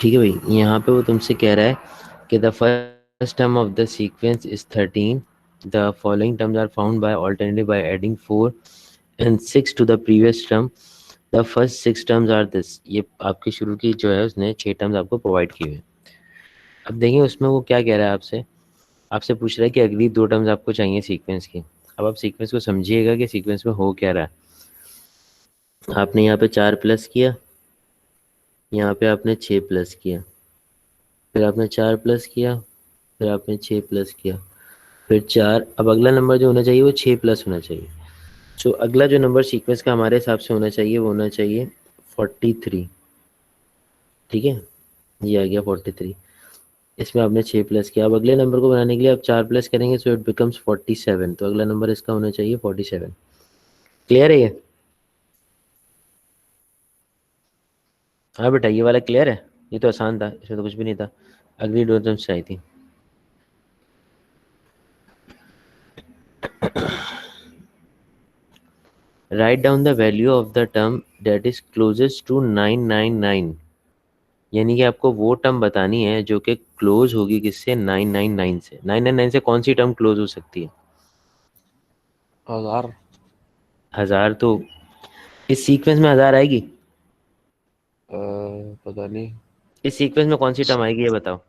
ठीक है भाई, यहाँ पे वो तुमसे कह रहा है कि the first term of the sequence is 13, the following terms are found by alternative by adding 4 and 6 to the previous term, the first 6 terms are this. ये आपकी शुरू की जो है उसने 6 टर्म्स आपको प्रोवाइड किए हुए हैं। अब देखिए उसमें वो क्या कह रहा है आपसे, आपसे पूछ रहा है कि अगली 2 टर्म्स आपको चाहिए सीक्वेंस की। अब आप सीक्वेंस को समझिएगा कि सीक्वेंस में हो क्या रहा है। आपने यहाँ पे 4 प्लस किया, यहाँ पे आपने 6 प्लस किया, फिर आपने 4 प्लस किया, फिर आपने 6 प्लस किया, फिर 4। अब अगला नंबर जो होना चाहिए वो 6 प्लस होना चाहिए। सो अगला जो नंबर सीक्वेंस का हमारे हिसाब से होना चाहिए वो होना चाहिए 43। ठीक है, ये आ गया 43। इसमें आपने 6 प्लस किया। अब अगले नंबर को बनाने के लिए आप 4 प्लस करेंगे, सो इट बिकम्स 47। तो अगला नंबर इसका होना चाहिए 47। क्लियर है ये? हाँ बेटा, ये वाला क्लियर है? ये तो आसान था, इसमें तो कुछ भी नहीं था। अगली 2 टर्म्स चाहिए थी। Write down the value of the term that is closest to 999। यानी कि आपको वो टर्म बतानी है जो कि क्लोज होगी किससे? 999 से। 999 से कौन सी टर्म क्लोज हो सकती है? 1000। 1000? तो इस सीक्वेंस में 1000 आएगी? पता नहीं। इस सीक्वेंस में कौन सी टर्म आएगी ये बताओ।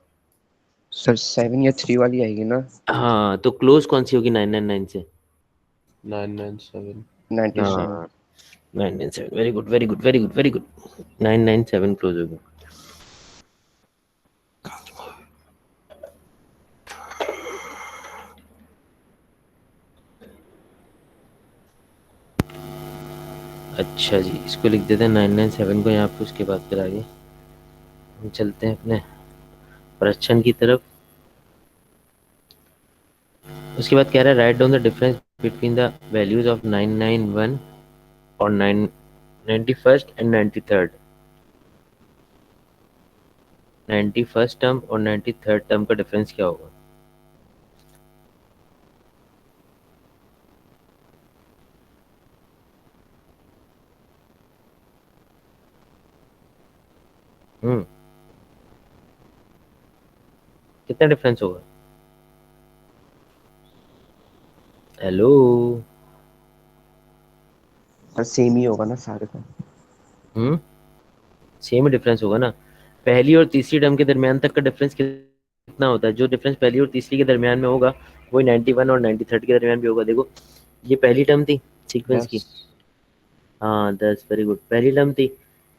सर 7 या 3 वाली आएगी ना? हाँ, तो क्लोज कौन सी होगी 999 से? 997। 97। हाँ, 997। Very good, very good, very good, very good. 997 close होगी। अच्छा जी, इसको लिख देते हैं 997 को यहाँ पे। उसके बाद फिर आगे हम चलते हैं अपने प्रश्न की तरफ। उसके बाद कह रहा है right down the difference between the values of 991 और 91st and 93rd। 91st term और 93rd टर्म का डिफरेंस क्या होगा? हम्म, कितना डिफरेंस होगा? हेलो? सर सेम ही होगा ना सारे का? हम्म, सेम डिफरेंस होगा ना। पहली और तीसरी टर्म के दरमियान तक का डिफरेंस कितना होता है? जो डिफरेंस पहली और तीसरी के दरमियान में होगा वही 91 और 93rd के दरमियान भी होगा। देखो, ये पहली टर्म थी सीक्वेंस की। 10। हाँ 10, वेरी गुड। पहली टर्म थी,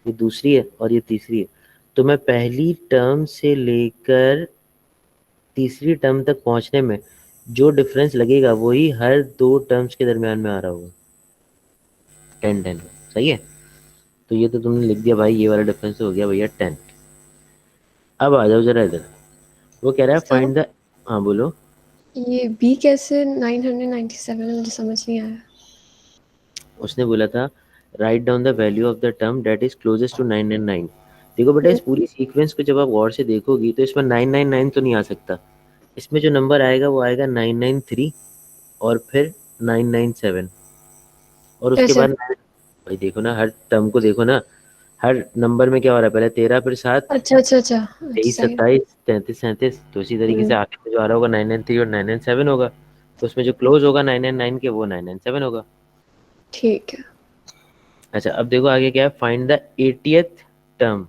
ये दूसरी है और ये तीसरी है। तो मैं पहली टर्म से लेकर तीसरी टर्म तक पहुंचने में जो डिफरेंस लगेगा वही हर 2 टर्म्स के दरमियान में आ रहा होगा। 10 10। सही है? तो ये तो तुमने लिख दिया भाई, ये वाला डिफरेंस हो गया भैया 10। अब आ जाओ जरा इधर। वो कह रहा है सर फाइंड द। हाँ बोलो। ये बी कैसे 997 मुझे समझ नहीं आया। उसने बोला था write down the value of the term that is closest to 999। देखो बेटा, इस पूरी सीक्वेंस को जब आप गौर से देखोगी तो इसमें 999 तो नहीं आ सकता। इसमें जो नंबर आएगा वो आएगा 993 और फिर 997। और उसके कैसे? बाद भाई देखो ना, हर टर्म को देखो ना। हर नंबर में क्या हो रहा है? पहले 13, फिर 7, अच्छा अच्छा अच्छा। 23, सही। 27, 33, 37। तो इसी तरीके से हम्म, आगे में जो आ रहा होगा 993 और 997 होगा। तो उसमें जो क्लोज होगा 999 के वो 997 होगा। ठीक है। अच्छा, अब देखो आगे क्या है। Find the 80th term.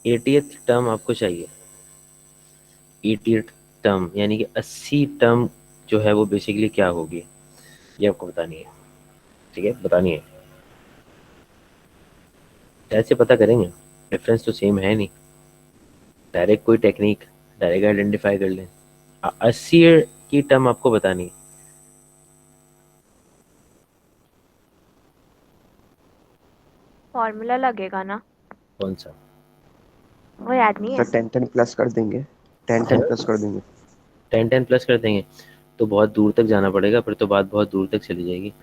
80th term आपको चाहिए। 80th टर्म यानी कि 80 टर्म जो है वो बेसिकली क्या होगी, ये आपको बतानी है। ठीक है, बतानी है। कैसे पता करेंगे? डिफरेंस तो सेम है नहीं। डायरेक्ट कोई टेक्निक, डायरेक्ट आइडेंटिफाई कर लें। 80 की टर्म आपको बतानी है। फॉर्मूला लगेगा ना? कौन सा? वो याद नहीं सर है। 10 10 प्लस कर देंगे। 10 10 प्लस कर देंगे। 10 10 प्लस कर देंगे? तो बहुत दूर तक जाना पड़ेगा, फिर तो बात बहुत दूर तक चली जाएगी।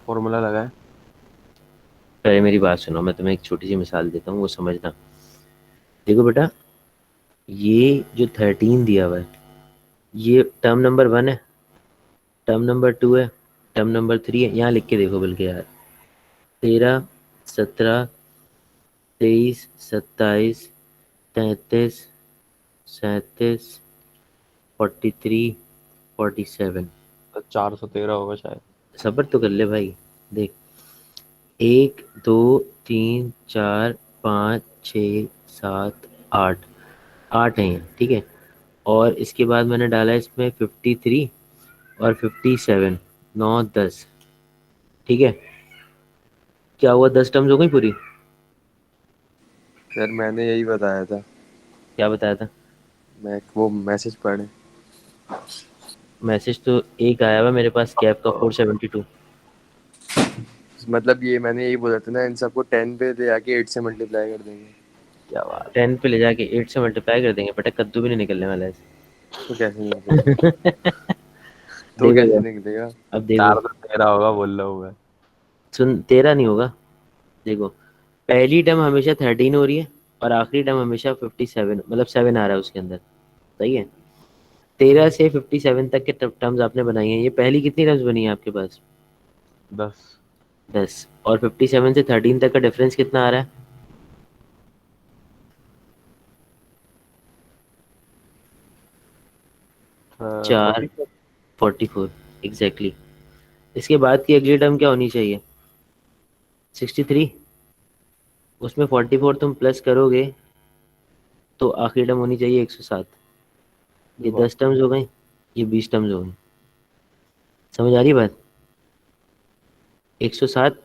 फॉर्मूला लगा है। पहले मेरी बात सुनो, मैं तुम्हें एक छोटी सी मिसाल देता हूँ, वो समझना। देखो बेटा, ये जो 13 दिया हुआ है ये टर्म नंबर 1 है, टर्म नंबर 2 है, टर्म नंबर 3 है। यहाँ लिख के देखो बल्कि यार, 13, 17, 23, 27, 33, 37, 43, 47। 413 होगा शायद। सबर तो कर ले भाई। देख, 1, 2, 3, 4, 5, 6, 7, 8, 8 है ये, ठीक है। और इसके बाद मैंने डाला इसमें 53 और 57, 9, 10, ठीक है। क्या हुआ, 10 टर्म्स हो गई पूरी। यार मैंने यही बताया था, क्या बताया था। मैं वो मैसेज पढ़े। मैसेज तो एक आया हुआ मेरे पास, कैब का 472। मतलब ये मैंने यही बोला था ना, इन सबको 10 पे ले आके 8 से मल्टीप्लाई कर देंगे। क्या बात। 10 पे ले जाके 8 से मल्टीप्लाई कर देंगे, बेटा कद्दू भी नहीं निकलने वाला है तो कैसे निकलेगा? इससे। तो देखो कैसे यार, निकलेगा? अब देखो, 413 होगा बोल रहा हूँ मैं। सुन, 13 नहीं होगा। देखो, पहली टर्म हमेशा 13 हो रही है और आखिरी टर्म हमेशा 57, मतलब 7 आ रहा है उसके अंदर। सही है। 13 से 57 तक के टर्म्स आपने बनाई हैं। ये पहली कितनी टर्म्स बनी है आपके पास। 10। 10। और 57 से 13 तक का डिफरेंस कितना आ रहा है। चार। 40। 44। एग्जैक्टली। इसके बाद की अगली टर्म क्या होनी चाहिए, 63। उसमें 44 तुम प्लस करोगे तो आखिरी टर्म होनी चाहिए 107। ये 10 टर्म्स हो गई, ये 20 टर्म्स हो गई। समझ आ रही है बात। 107।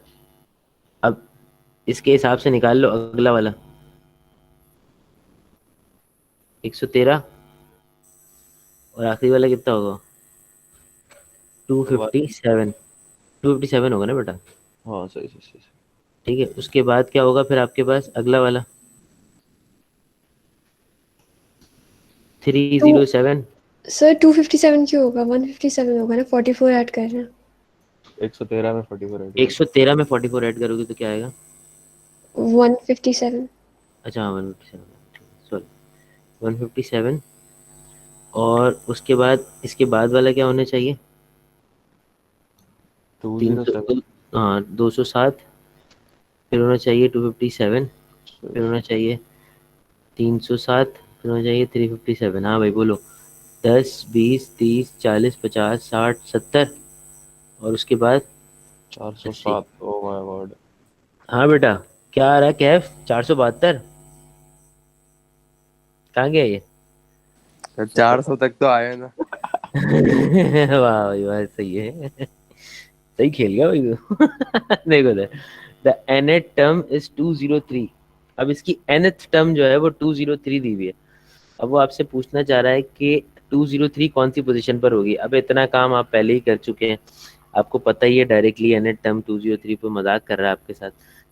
अब इसके हिसाब से निकाल लो अगला वाला, 113। और आखिरी वाला कितना होगा, 257। 257 होगा ना बेटा। हाँ सही सही सही सही। ठीक है, उसके बाद क्या होगा फिर आपके पास अगला वाला, three two zero seven sir 257 क्यों होगा, 157 होगा ना, 44 ऐड कर रहे हैं। 113 में 44 ऐड एक कर। सौ तेरह में 44 ऐड करोगे तो क्या आएगा। 157। अच्छा हाँ, 157, सॉरी, 157। और उसके बाद इसके बाद वाला क्या होना चाहिए, 300, 207। हाँ 207। फिर होना चाहिए 257। फिर होना चाहिए 307। फिर होना चाहिए 357। हाँ भाई बोलो, 10, 20, 30, 40, 50, 60, 70। और उसके बाद 80। 407। ओ माय गॉड। हाँ बेटा, क्या आ रहा है कैफ, 472। कहाँ गया ये। 400 तक तो आया ना। वाह भाई वाह, सही है। सही खेल गया भाई तू। देखो द nth टर्म इज 203। अब इसकी nth टर्म जो है वो 203 दी हुई है। अब वो आपसे पूछना चाह रहा है कि 203 कौन सी पोजीशन पर होगी। अब इतना काम आप पहले ही कर चुके हैं, आपको पता ही है डायरेक्टली nth टर्म 203 पे मजाक कर रहा है आपके साथ।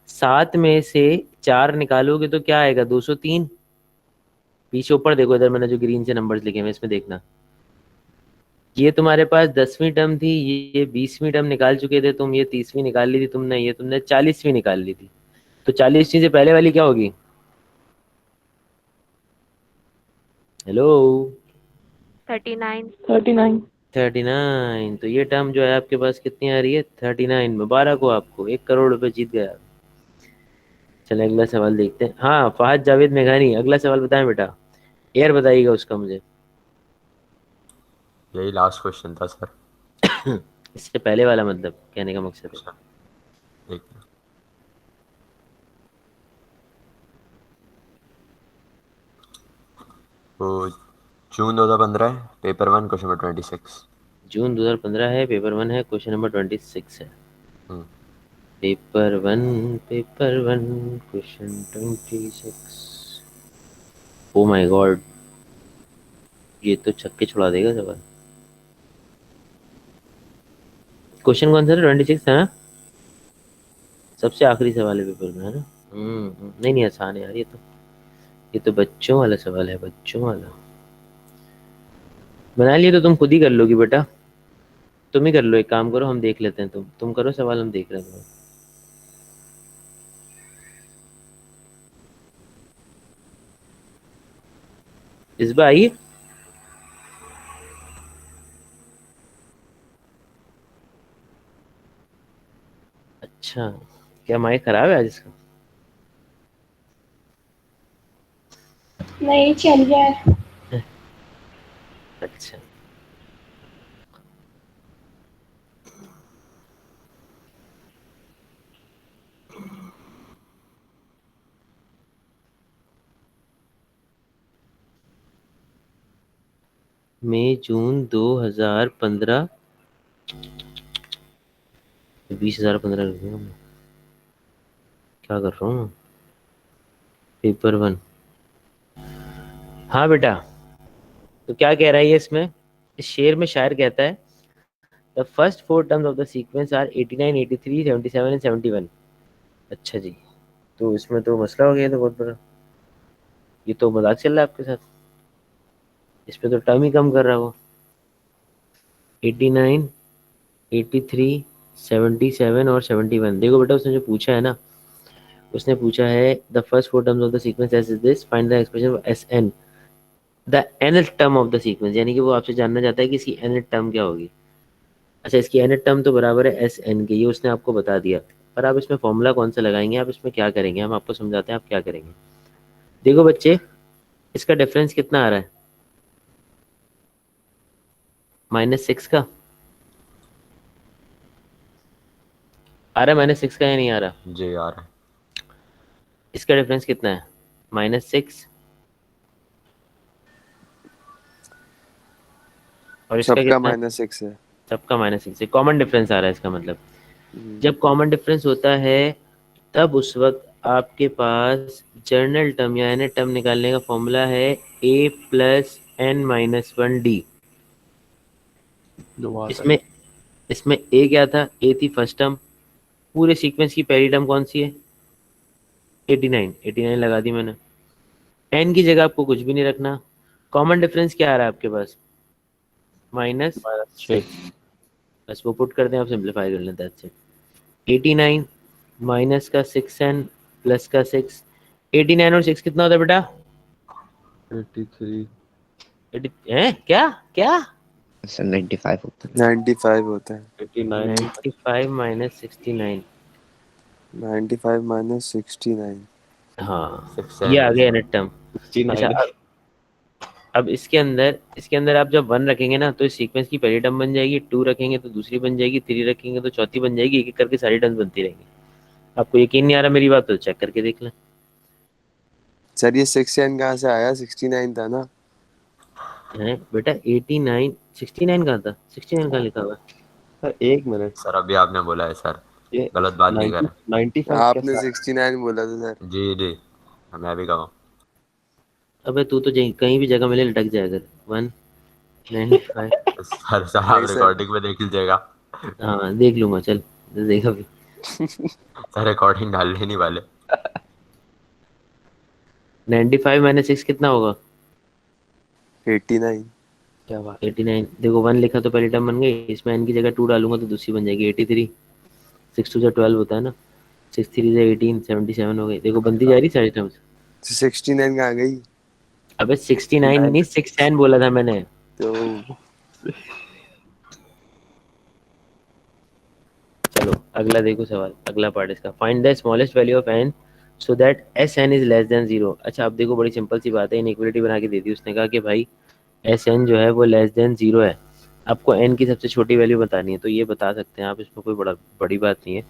7 में से 4 निकालोगे तो क्या आएगा, 203। पीछे ऊपर देखो, इधर मैंने जो ग्रीन से नंबर्स लिखे हैं इसमें देखना। ये तुम्हारे पास 10वीं टर्म थी, ये 20वीं टर्म निकाल चुके थे तुम, ये 30वीं निकाल ली थी तुमने, ये तुमने 40वीं निकाल ली थी। तो 40वीं से पहले वाली क्या होगी। हेलो। 39। 39। तो ये टर्म जो है आपके पास कितनी आ रही है, 39। मुबारक हो आपको, 1 करोड़ रुपए जीत गया। चलो अगला सवाल देखते हैं। हाँ फहद जावेद मेघानी, अगला सवाल बताएं बेटा। एयर बताइएगा उसका मुझे। यही लास्ट क्वेश्चन था सर। इससे पहले वाला मतलब कहने का मकसद है। अच्छा, एक मिनट। तो जून 2015 है, पेपर 1 क्वेश्चन नंबर 26। जून 2015 है, पेपर 1 है, क्वेश्चन नंबर 26 है। Hmm. Paper 1 question 26। Oh my god, ये तो छक्के छुड़ा देगा सवाल। क्वेश्चन कौन सा था, 26 है ना। सबसे आखिरी सवाल है पेपर में, है ना। नहीं नहीं, आसान है यार ये तो बच्चों वाला सवाल है, बच्चों वाला। बना लिए तो तुम खुद ही कर लोगी बेटा। तुम ही कर लो, एक काम करो, हम देख लेते हैं, तुम करो सवाल, हम देख रहे हैं। इस बार आई। अच्छा, क्या माइक खराब है आज इसका? नहीं चल गया है। अच्छा, मई जून 2015, 20,015 रुपये। क्या कर रहा हूँ? पेपर 1। हाँ बेटा, तो क्या कह रहा है ये इसमें? इस शेर में शायर कहता है the first four terms of the sequence are 89, 83, 77 and 71। अच्छा जी, तो इसमें तो मसला हो गया, तो बहुत बड़ा। ये तो मजाक चल रहा है आपके साथ। इसमें तो टर्म ही कम कर रहा है वो। 89, 83, 77 और 71। देखो बेटा, उसने जो पूछा है ना, उसने पूछा है the first four terms of the sequence S is this, find the expression of S N, the nth term of the sequence, यानी कि वो आपसे जानना चाहता है कि इसकी nth टर्म क्या होगी। अच्छा, इसकी nth टर्म तो बराबर है एस एन के, ये उसने आपको बता दिया। पर आप इसमें फॉर्मूला कौन सा लगाएंगे, आप इसमें क्या करेंगे, हम आपको समझाते हैं आप क्या करेंगे। देखो बच्चे, इसका डिफरेंस कितना आ रहा है? -6 का आ रहा है, -6 का या नहीं आ रहा? जी यार, इसका डिफरेंस कितना है? -6। और इसका सबका कितना है? -6 है। सबका -6 है। कॉमन डिफरेंस आ रहा है इसका मतलब। हम्म, जब कॉमन डिफरेंस होता है तब उस वक्त आपके पास जर्नल टर्म या एन टर्म निकालने का फॉर्मूला है a+n-1d। जो आता है। इसमें इसमें ए क्या था? ए थी फर्स्ट टर्म। पूरे सीक्वेंस की पहली टर्म कौन सी है? 89। 89 लगा दी मैंने। एन की जगह आपको कुछ भी नहीं रखना। कॉमन डिफरेंस क्या आ रहा है आपके पास? -6। बस वो पुट कर दें, आप सिंप्लीफाई कर लें, दैट्स इट। 89 माइनस का 6n प्लस का 6। 89 और 6 कितना होता है बेटा? 83। 80 हैं? क्या क्या? सर 95 होता 95 होता है। 89 95 माइनस 69। 95 - 69। हाँ, 6 ये आ एंड गया नेट टर्म। अच्छा, 69। अब इसके अंदर आप जब 1 रखेंगे ना, तो इस सीक्वेंस की पहली टर्म बन जाएगी, 2 रखेंगे तो दूसरी बन जाएगी, 3 रखेंगे तो चौथी बन जाएगी, एक एक करके सारी टर्म्स बनती रहेंगी। आपको यकीन नहीं आ रहा मेरी बात, तो चेक करके देख लें। सर ये 6n कहाँ से आया? 69 था ना। हैं बेटा, 89, 69 कहाँ था? 69 कहाँ लिखा हुआ है? सर एक मिनट, सर अभी आपने बोला है सर, ये गलत बात नहीं 90 करें। 95 आपने कैसा? 69 बोला था सर। जी जी, मैं भी कहूँ। अबे तू तो कहीं भी जगह मिले लटक जाएगा। 195। सर सर आप नहीं सर। रिकॉर्डिंग में देख लीजिएगा। हाँ देख लूंगा, चल देखा भी। सर रिकॉर्डिंग डालने नहीं वाले। 95 माइनस 6 कितना होगा? 89। क्या बात। 89। देखो 1 लिखा तो पहली टर्म बन गई, इसमें n की जगह 2 डालूंगा तो दूसरी बन जाएगी 83। 6 2 12 होता है ना, 6 3 18, 77 हो गई। देखो बनती जा रही सारी टर्म्स। तो 69 कहाँ गई? अबे 69 नहीं, 6 बोला था मैंने। तो चलो अगला देखो सवाल, अगला पार्ट इसका। Find the smallest value of n so that S N is less than 0। अच्छा, अब देखो बड़ी सिंपल सी बात है, इनइक्वालिटी बना के दे दी उसने, कहा कि भाई एस एन जो है वो लेस देन 0 है। आपको एन की सबसे छोटी वैल्यू बतानी है, तो ये बता सकते हैं आप, इसमें कोई बड़ी बात नहीं है।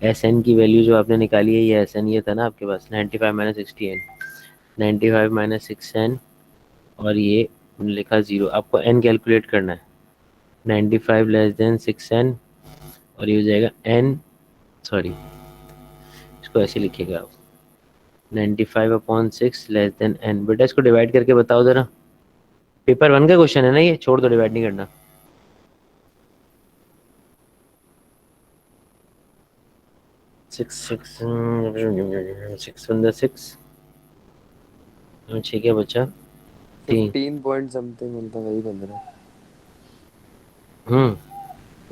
एस एन की वैल्यू जो आपने निकाली है, ये एस एन ये था ना आपके पास, 95 माइनस 60n। 95 माइनस 6n और ये लिखा 0। आपको एन कैलकुलेट करना है। 95 लेस देन 6n और ये हो जाएगा एन, सॉरी इसको ऐसे लिखिएगा आप, 95/6 लेस देन एन। बेटा इसको डिवाइड करके बताओ जरा। पेपर 1 का क्वेश्चन है ना ये, छोड़ दो, डिवाइड नहीं करना। 6 6 क्या बचा? 3। 15 पॉइंट समथिंग मिलता, वही बन रहा है। हम्म।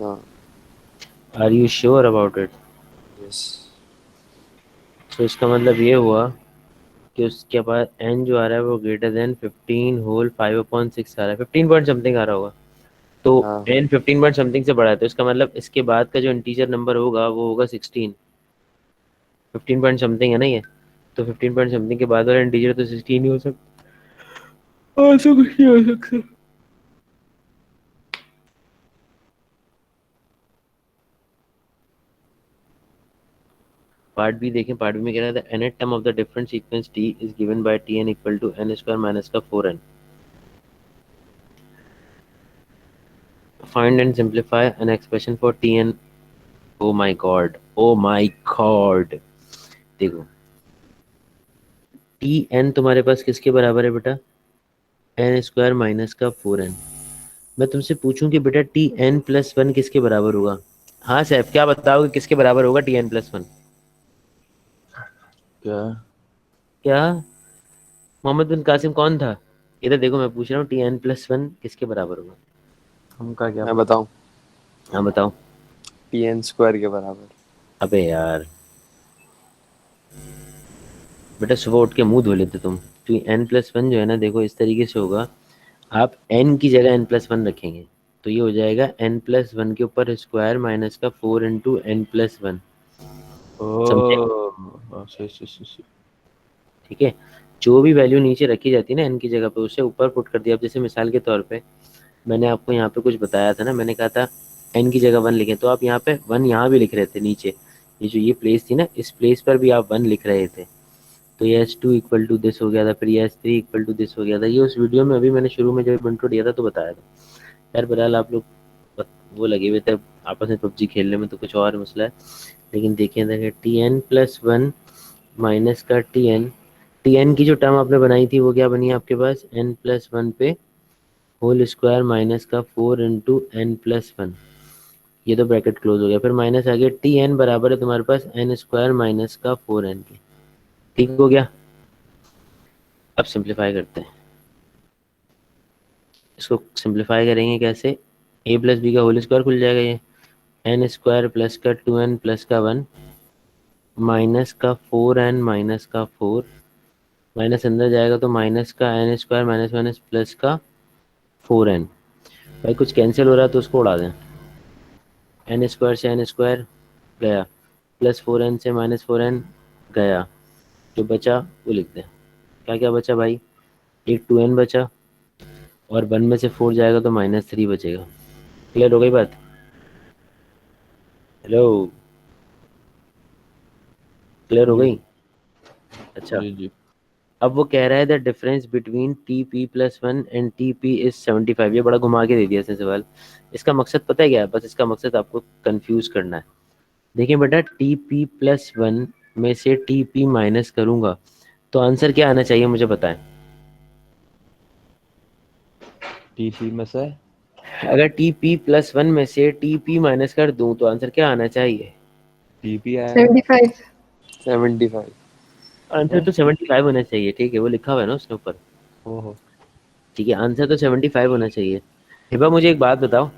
हाँ। Are you sure about it? Yes. तो इसका मतलब ये हुआ कि उसके पास एन जो आ रहा है वो ग्रेटर देन 15 होल 5/6 आ रहा है, 15 पॉइंट समथिंग आ रहा होगा। तो हाँ। एन 15 पॉइंट समथिंग से बड़ा है, तो इसका मतलब इसके बाद का जो इंटीजर नंबर होगा वो होगा 16। 15 पॉइंट समथिंग है ना ये, तो 15 पॉइंट समथिंग के बाद वाला इंटीजर तो 16 ही हो सकता, और तो कुछ नहीं हो सकता। पार्ट बी देखें, पार्ट बी में कह रहा था nth term of the different sequence t is given by tn equal to n square minus का 4n। Find and simplify an expression for tn। Oh my god, oh my god. देखो tn तुम्हारे पास किसके बराबर है बेटा, n square minus का 4n। मैं तुमसे पूछूं कि बेटा tn प्लस 1 किसके बराबर होगा? हाँ सैफ, क्या बताओगे किसके बराबर होगा tn प्लस 1? क्या? क्या? मोहम्मद बिन कासिम कौन था? इधर देखो, मैं पूछ रहा हूँ tn प्लस 1 किसके बराबर होगा? हमका क्या मैं पता? बताऊं? हाँ बताओ। tn स्क्वायर के बराबर। अबे यार बेटा, सुबह उठ के मुंह धो लेते तुम। तो एन प्लस वन जो है ना, देखो इस तरीके से होगा, आप एन की जगह एन प्लस वन रखेंगे तो ये हो जाएगा एन प्लस वन के ऊपर स्क्वायर माइनस का 4 इंटू एन प्लस वन। समझे? ओह सी। ठीक है, जो भी वैल्यू नीचे रखी जाती है ना एन की जगह पे, उसे ऊपर पुट कर दिया। अब जैसे मिसाल के तौर पे मैंने आपको यहाँ पे कुछ बताया था ना, मैंने कहा था एन की जगह वन लिखें, तो आप यहाँ पे वन यहाँ भी लिख रहे थे नीचे, ये जो ये प्लेस थी ना, इस प्लेस पर भी आप वन लिख रहे थे। तो ये S2 इक्वल टू दिस हो गया था, फिर ये S3 इक्वल टू दिस हो गया था। ये उस वीडियो में अभी मैंने शुरू में जब इंट्रो दिया था तो बताया था। यार बहरहाल आप लोग वो लगे हुए थे आपस में पबजी खेलने में, तो कुछ और मसला है। लेकिन देखिए tn प्लस वन माइनस का tn की जो टर्म आपने बनाई थी वो क्या बनी आपके पास, n प्लस वन पे होल स्क्वायर माइनस का 4 इंटू एन प्लस वन। ये तो ब्रैकेट क्लोज हो गया, फिर माइनस आ गया, tn बराबर है तुम्हारे पास n स्क्वायर माइनस का 4n के। ठीक हो गया? अब सिंप्लीफाई करते हैं, इसको सिंप्लीफाई करेंगे कैसे, ए प्लस बी का होल स्क्वायर खुल जाएगा, ये एन स्क्वायर प्लस का 2n प्लस का 1 माइनस का 4n माइनस का 4, माइनस अंदर जाएगा तो माइनस का N square minus minus plus का 4n। भाई कुछ कैंसिल हो रहा है तो उसको उड़ा दें, एन स्क्वायर से एन स्क्वायर गया, प्लस 4n से माइनस 4n गया, जो बचा वो लिख दें। क्या क्या बचा भाई, एक 2n बचा, और 1 में से 4 जाएगा तो -3 बचेगा। क्लियर हो गई बात? हेलो, क्लियर हो जी गई? अच्छा, जी। अब वो कह रहा है the difference between T P plus one and T P is 75। ये बड़ा घुमा के दे दिया इसने सवाल। इसका मकसद पता है क्या है? बस इसका मकसद आपको कंफ्यूज करना है। देखिए बेटा, टी पी प्लस वन में से टी पी माइनस करूंगा तो आंसर क्या आना चाहिए मुझे बताएं। टीपी में से अगर टी पी प्लस वन में से टी पी माइनस कर दूं तो आंसर क्या आना चाहिए? टीपी आएगा। 75। 75। आंसर है? तो 75 होना चाहिए। ठीक है, वो लिखा हुआ है ना उसके ऊपर। ओहो। ठीक है, आंसर तो 75 होना चाहिए। हिबा मुझे एक बात बताओ,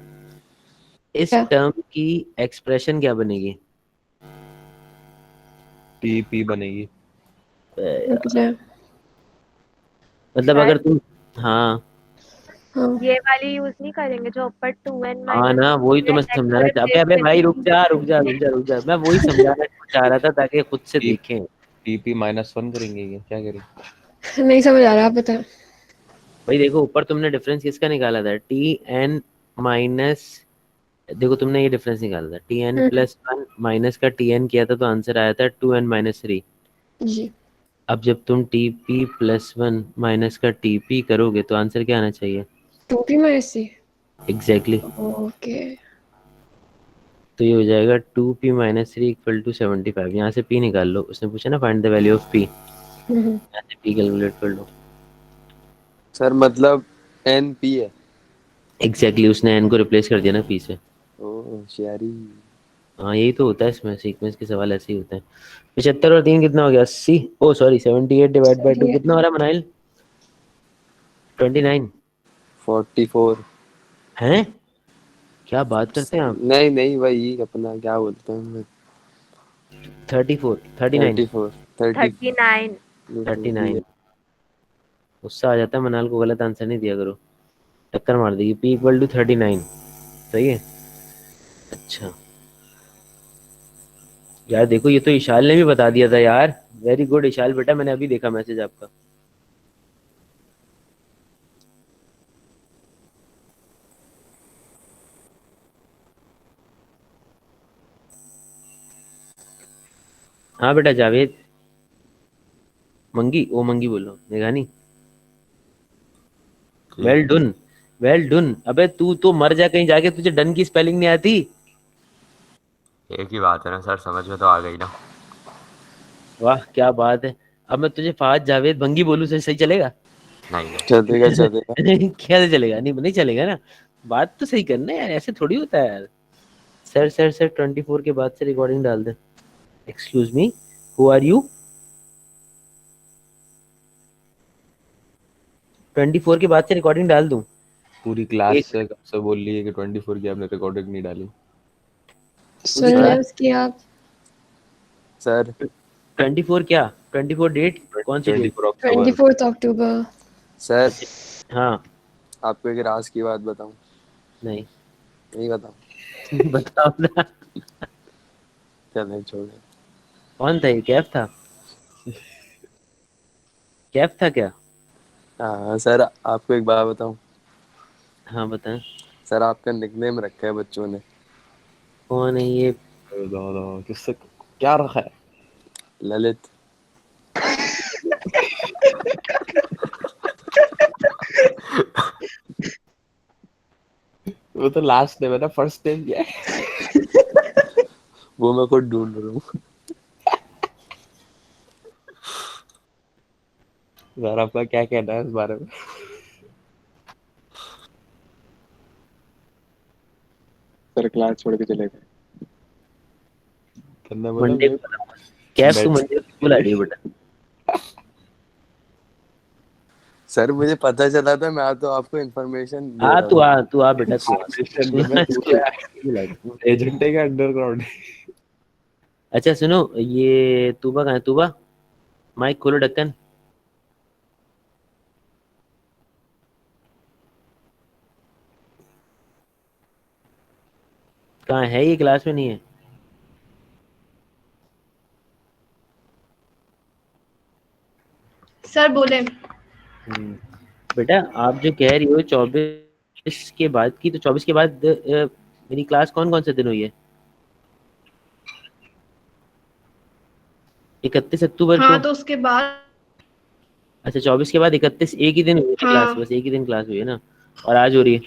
इस क्या? टर्म की एक्सप्रेशन क्या बनेगी? टीपी बनेगी। रुक जा। मतलब सर अगर तुम, हाँ हाँ। ये वाली यूज नहीं करेंगे जो ऊपर 2n हाँ माइनस ना, वही तो मैं x समझाना को चाह, अबे रिप्लेस अबे भाई रुक करेंगे। जा रुक जा रुक जा रुक जा, मैं वही समझाना चाह रहा था ताकि खुद से टी देखें। टीपी -1 करेंगे, ये क्या करें? नहीं समझ आ रहा, आप बता। भाई देखो, ऊपर तुमने डिफरेंस किसका निकाला था, टी एन माइनस, देखो तुमने ये डिफरेंस निकाला था, टी एन हम्म। प्लस वन माइनस का टी एन किया था तो आंसर आया था 2n माइनस 3। जी। अब जब तुम T P plus one minus का टी पी करोगे तो आंसर क्या आना चाहिए? 2p minus c। Exactly exactly. Okay. तो ये हो जाएगा 2p-3 इक्वल टू 75। यहाँ से p निकाल लो, उसने पूछा ना find the value of p, हम्म। यहाँ से p कैलकुलेट कर लो। सर मतलब NP है। एग्जैक्टली exactly, उसने n को रिप्लेस कर दिया ना p से। ओह होशियारी। हाँ यही तो होता है इसमें, सीक्वेंस के सवाल ऐसे ही होते हैं। 75 और 3 कितना हो गया, 80, ओ सॉरी 78 डिवाइड बाई 2 चलिए। कितना हो रहा है मनाइल? 29 44। हैं? क्या बात करते हैं आप? नहीं नहीं वही अपना क्या बोलते हैं। 34 39 34 30। 39। 39। गुस्सा आ जाता है मनाल को, गलत आंसर नहीं दिया करो, टक्कर मार देगी। p इक्वल टू 39, सही है। अच्छा यार देखो ये तो इशाल ने भी बता दिया था यार। वेरी गुड इशाल बेटा, मैंने अभी देखा मैसेज आपका। हाँ बेटा जावेद। मंगी, ओ मंगी बोलो, मेघानी। Well done, well done. अबे तू तो मर जा कहीं जाके, तुझे डन की स्पेलिंग नहीं आती। एक ही बात है ना सर, समझ में तो आ गई ना। वाह क्या बात है। अब मैं तुझे फहद जावेद भंगी बोलूं से सही चलेगा? नहीं नहीं। चलेगा चलेगा। कैसे चलेगा? नहीं नहीं चलेगा ना। बात तो सही करना है यार, ऐसे थोड़ी होता है यार। सर सर सर 24 के बाद से रिकॉर्डिंग डाल दे। Excuse me, who are you? 24 के बाद से रिकॉर्डिंग डाल दूं? पूरी क्लास एक से कब से बोल रही है कि 24 की आपने रिकॉर्डिंग नहीं डाली। सुन सर ले उसकी आप। सर 24 क्या? 24 डेट? कौन सी डेट? 24 अक्टूबर। 24th October। सर अच्छा हाँ। आपको एक राज की बात बताऊं? नहीं। नहीं बताऊं? बताओ ना। चलें छोड़े। कौन था ये? कैफ था? कैफ था क्या? हाँ सर आपको एक बात बताऊं? हाँ बताएं। सर आपका निकनेम रखा है बच्चों ने, कौन है ये? दादा किससे क्या रखा है? ललित। वो तो लास्ट नेम है ना, फर्स्ट नेम क्या है? वो मैं खुद ढूंढ रहा हूँ। सर आपका क्या कहना है इस बारे में? सर क्लास छोड़ के चले गए। कहना मतलब मंडे ये को कैफ तू बैठ मंडे को क्यों ला रही है बेटा? सर मुझे पता चला था, मैं तो आपको इन्फॉर्मेशन दे आ रहा तू था। आ, तू आ बेटा, तू आ। स्टेशन तू पे मैं आ तू इसको क्या क्यों ला रही है? एजेंट है क्या अंडरग्राउंड? अच्छा सुनो, ये तूबा कहाँ है? तूबा माइक खोलो ढक्कन। कहाँ है ये? क्लास में नहीं है? सर बोले। बेटा आप जो कह रही हो 24 के बाद की, तो 24 के बाद मेरी क्लास कौन कौन से दिन हुई है? 31 अक्टूबर को। हाँ तो उसके बाद। अच्छा 24 के बाद 31, एक ही दिन हुई है ना क्लास? हाँ। बस एक ही दिन क्लास हुई है ना? और आज हो रही है,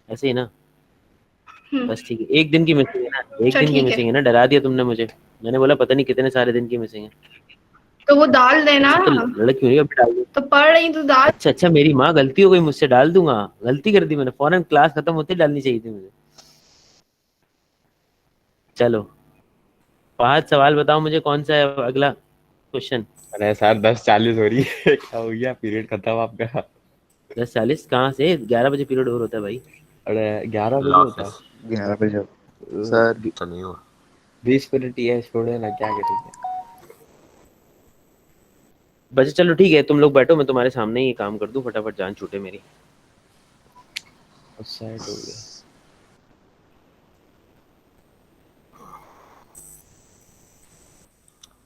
ऐसे ही ना? हम्म। बस ठीक है, एक दिन की मिसिंग है ना? एक अच्छा दिन की ठीक है, मिसिंग है ना? डरा दिया तुमने मुझे। मैंने बोला पता नहीं कितने सारे दिन की मिसिंग है। तो वो डाल देना। अच्छा तो लड़की हुई है, अभी डाल दूँ? तो पढ़ रही तो डाल। अच्छा अच्छा, मेरी माँ, गलती हो गई मुझसे, डाल दूंगा। गलती कर दी मैंने, फौरन क्लास खत्म होते ही डालनी चाहिए थी मुझे। चलो फहद, सवाल बताओ मुझे, कौन सा है अगला क्वेश्चन? अरे सर 10:40 हो रही है। क्या हो गया? पीरियड खत्म आपका? 10:40 कहाँ से? 11 बजे पीरियड और होता है भाई। अरे 11 बजे होता लॉसेस है। 11 बजे। सर 20 मिनट ही है, छोड़े ना, क्या करेंगे? बच्चे चलो ठीक है, तुम लोग बैठो, मैं तुम्हारे सामने ही काम कर दूं, फटाफट जान छूटे मेरी। सेट हो गया।